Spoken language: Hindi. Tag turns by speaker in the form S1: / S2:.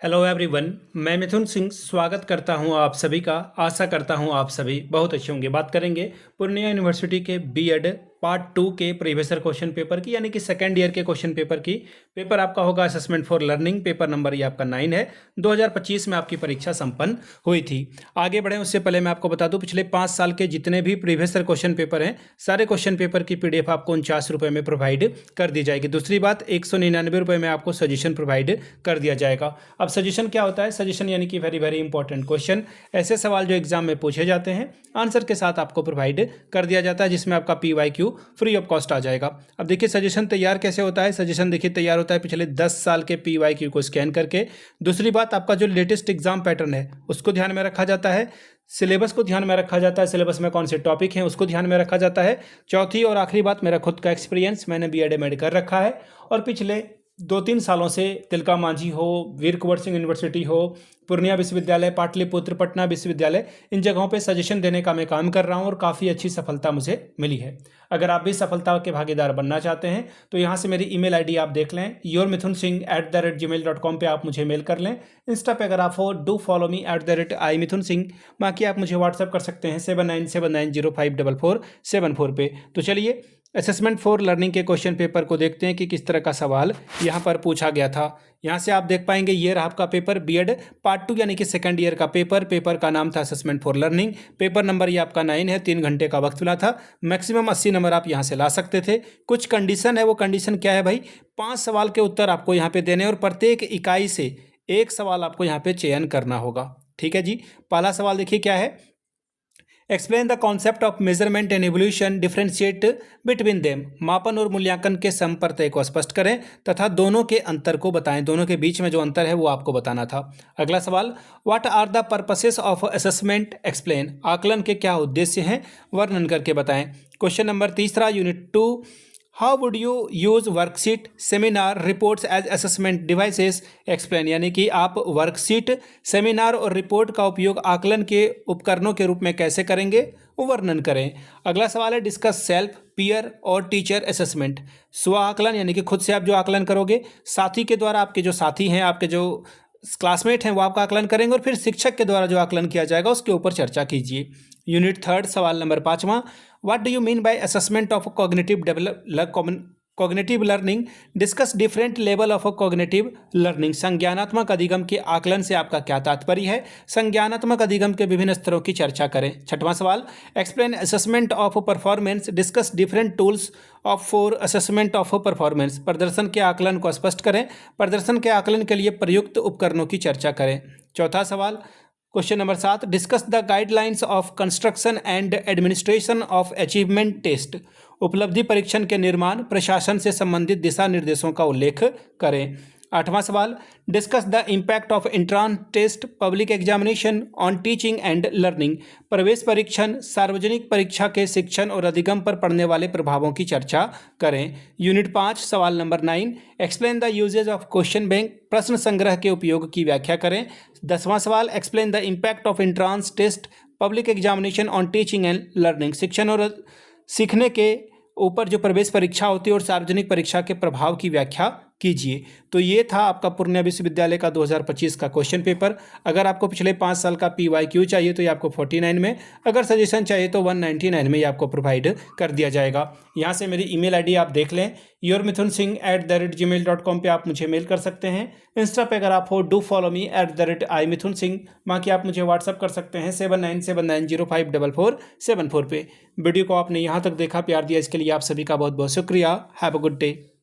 S1: हेलो एवरीवन, मैं मिथुन सिंह स्वागत करता हूं आप सभी का। आशा करता हूं आप सभी बहुत अच्छे होंगे। बात करेंगे पूर्णिया यूनिवर्सिटी के बीएड पार्ट 2 के प्रीवियस ईयर क्वेश्चन पेपर की, यानी कि सेकेंड ईयर के क्वेश्चन पेपर की। पेपर आपका होगा assessment for learning, paper number ये आपका 9 है। 2025 में आपकी परीक्षा संपन्न हुई थी। आगे बढ़े उससे पहले मैं आपको बता दूं, पिछले 5 साल के जितने भी प्रीवियस ईयर क्वेश्चन पेपर हैं, सारे क्वेश्चन पेपर की पीडीएफ आपको 49 रुपये में प्रोवाइड कर दी जाएगी। दूसरी बात, 199 रुपये में आपको सजेशन प्रोवाइड कर दिया जाएगा। अब सजेशन क्या होता है? सजेशन यानी कि वेरी वेरी इंपॉर्टेंट क्वेश्चन, ऐसे सवाल जो एग्जाम में पूछे जाते हैं, आंसर के साथ आपको प्रोवाइड कर दिया जाता है, जिसमें आपका PYQ फ्री ऑफ कॉस्ट आ जाएगा। अब देखिए सजेशन तैयार कैसे होता है। सजेशन देखिए तैयार होता है पिछले 10 साल के PYQ को स्कैन करके। दूसरी बात, आपका जो लेटेस्ट एग्जाम पैटर्न है उसको ध्यान में रखा जाता है। सिलेबस को ध्यान में रखा जाता है, सिलेबस में कौन से टॉपिक हैं उसको ध्यान में रखा जाता है। चौथी और आखिरी बात, मेरा खुद का एक्सपीरियंस, मैंने बीएड एमएड कर रखा है और पिछले 2-3 सालों से तिलका मांझी हो, वीर कुंवर सिंह यूनिवर्सिटी हो, पूर्णिया विश्वविद्यालय, पाटलिपुत्र, पटना विश्वविद्यालय, इन जगहों पे सजेशन देने का मैं काम कर रहा हूं और काफ़ी अच्छी सफलता मुझे मिली है। अगर आप भी सफलता के भागीदार बनना चाहते हैं तो यहाँ से मेरी ईमेल आईडी आप देख लें, yourmithunsingh@gmail.com पे आप मुझे मेल कर लें। इंस्टा पे अगर आप हो, डू फॉलो मी @imithunsingh। बाकी आप मुझे व्हाट्सअप कर सकते हैं 7979054474 पे। तो चलिए असेसमेंट फॉर लर्निंग के क्वेश्चन पेपर को देखते हैं कि किस तरह का सवाल यहाँ पर पूछा गया था। यहाँ से आप देख पाएंगे ये रहा आपका पेपर बीएड पार्ट 2 यानी कि सेकंड ईयर का पेपर। पेपर का नाम था assessment for learning. Paper number ये आपका 9 है। 3 घंटे का वक्त मिला था। मैक्सिमम 80 नंबर आप यहाँ से ला सकते थे। कुछ कंडीशन है, वो कंडीशन क्या है भाई? 5 सवाल के उत्तर आपको यहाँ पे देने और प्रत्येक इकाई से एक सवाल आपको यहाँ पे चयन करना होगा। ठीक है जी। पहला सवाल देखिए क्या है। Explain the concept of measurement and evolution, differentiate between them. मापन और मूल्यांकन के संपर्क को स्पष्ट करें तथा दोनों के अंतर को बताएं। दोनों के बीच में जो अंतर है वो आपको बताना था। अगला सवाल, what are the purposes of assessment, explain. आकलन के क्या उद्देश्य हैं, वर्णन करके बताएं। क्वेश्चन नंबर तीसरा, unit 2, how would you use worksheet, seminar, reports as assessment devices, explain. यानी कि आप वर्कशीट, सेमिनार और रिपोर्ट का उपयोग आकलन के उपकरणों के रूप में कैसे करेंगे, वो वर्णन करें। अगला सवाल है, डिस्कस सेल्फ, पीयर और टीचर असेसमेंट। स्व आकलन यानी कि खुद से आप जो आकलन करोगे, साथी के द्वारा, आपके जो साथी हैं, आपके जो क्लासमेट हैं वो आपका आकलन करेंगे, और फिर शिक्षक के द्वारा जो आकलन किया जाएगा उसके ऊपर चर्चा कीजिए। यूनिट 3 सवाल नंबर 5वां, what do you mean by assessment of cognitive learning, discuss different level of cognitive learning. संज्ञानात्मक अधिगम के आकलन से आपका क्या तात्पर्य है? संज्ञानात्मक अधिगम के विभिन्न स्तरों की चर्चा करें। 6वां सवाल, explain assessment of performance, discuss different tools of for assessment of performance. प्रदर्शन के आकलन को स्पष्ट करें। प्रदर्शन के आकलन के लिए प्रयुक्त उपकरणों की चर्चा करें। चौथा सवाल, question number 7, discuss the guidelines of construction and administration of achievement test. उपलब्धि परीक्षण के निर्माण, प्रशासन से संबंधित दिशा निर्देशों का उल्लेख करें। 8वां सवाल, discuss the impact of entrance test, public examination on teaching and learning. प्रवेश परीक्षण, सार्वजनिक परीक्षा के शिक्षण और अधिगम पर पड़ने वाले प्रभावों की चर्चा करें। यूनिट 5 सवाल नंबर 9, explain the usages of question bank. प्रश्न संग्रह के उपयोग की व्याख्या करें। 10वां सवाल, explain the impact of entrance test, public examination on teaching and learning. शिक्षण और सीखने के ऊपर जो प्रवेश परीक्षा होती है और सार्वजनिक परीक्षा के प्रभाव की व्याख्या कीजिए। तो ये था आपका पूर्णिया विश्वविद्यालय का 2025 का क्वेश्चन पेपर। अगर आपको पिछले 5 साल का PYQ चाहिए तो ये आपको 49 में, अगर सजेशन चाहिए तो 199 में ये आपको प्रोवाइड कर दिया जाएगा। यहाँ से मेरी ईमेल आईडी आप देख लें, yourmithunsingh@gmail.com पे आप मुझे मेल कर सकते हैं। इंस्टा पे अगर आप हो, डू फॉलो मी @imithunsingh। बाकी आप मुझे व्हाट्सअप कर सकते हैं 7979054474 पे। वीडियो को आपने यहाँ तक देखा, प्यार दिया, इसके लिए आप सभी का बहुत बहुत शुक्रिया। Have a good day.